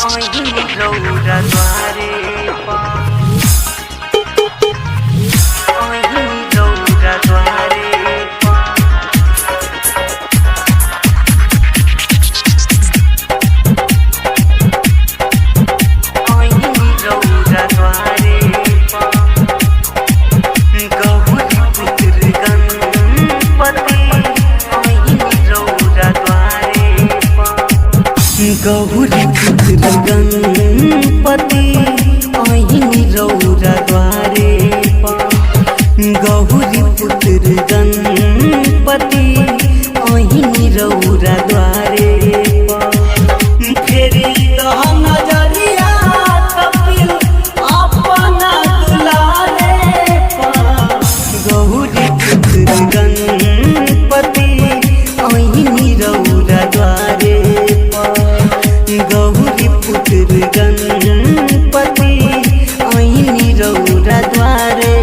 रौरा द्वारे रौरा द्वारे रौरा द्वारे गौरी पुत्र गणपति रौरा द्वारे गौरी पुत्र गणपति रौरा द्वारे गौरी पुत्र गणपति रौरा द्वारे फेरी नजरिया कपिल अपना दुलारे गौरी पुत्र गणपति रौरा द्वारे गौरी पुत्र गणपति रौरा द्वारे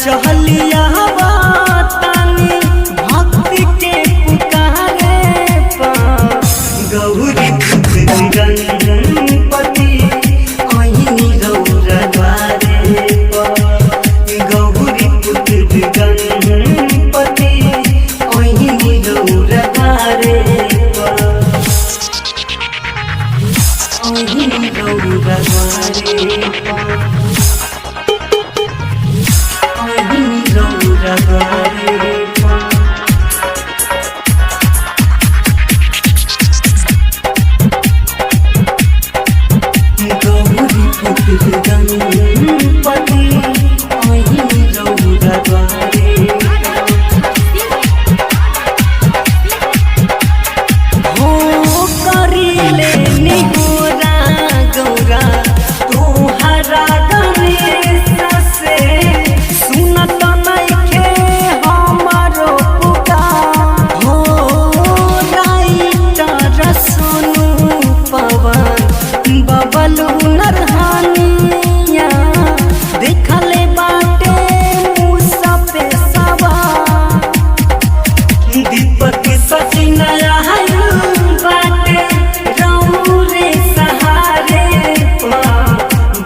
चहलिया तानी भक्ति के पुकारे गौरी पुत्र गणपति रौरा द्वारे गौरी पुत्र गणपति रौरा द्वारे रौरा द्वारे रौरा द्वारे गौरी पुत्र गणपति रौरा द्वारे हो करिले निहोरा गौरा तोहरा गणेश से सुनत बबलू नरहानिया देखले बाटे मूसा पे सवा दीपक सचिन बाटे रौरे सहारे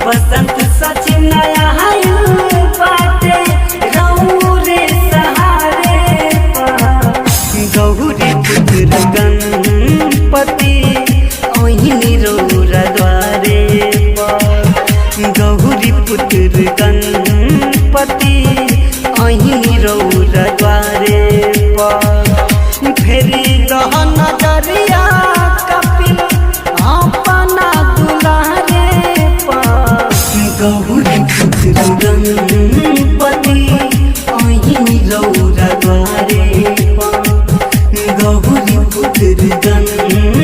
बसंत सचिन बाटे रौरे सहारे गौरी पुत्र गणपति रौरा द्वारे गौरी पुत्र गणपति रौरा द्वारे फेरी नजरिया कपिल अपना दुलारे गौरी पुत्र गणपति रौरा द्वारे गौरी पुत्र गणपति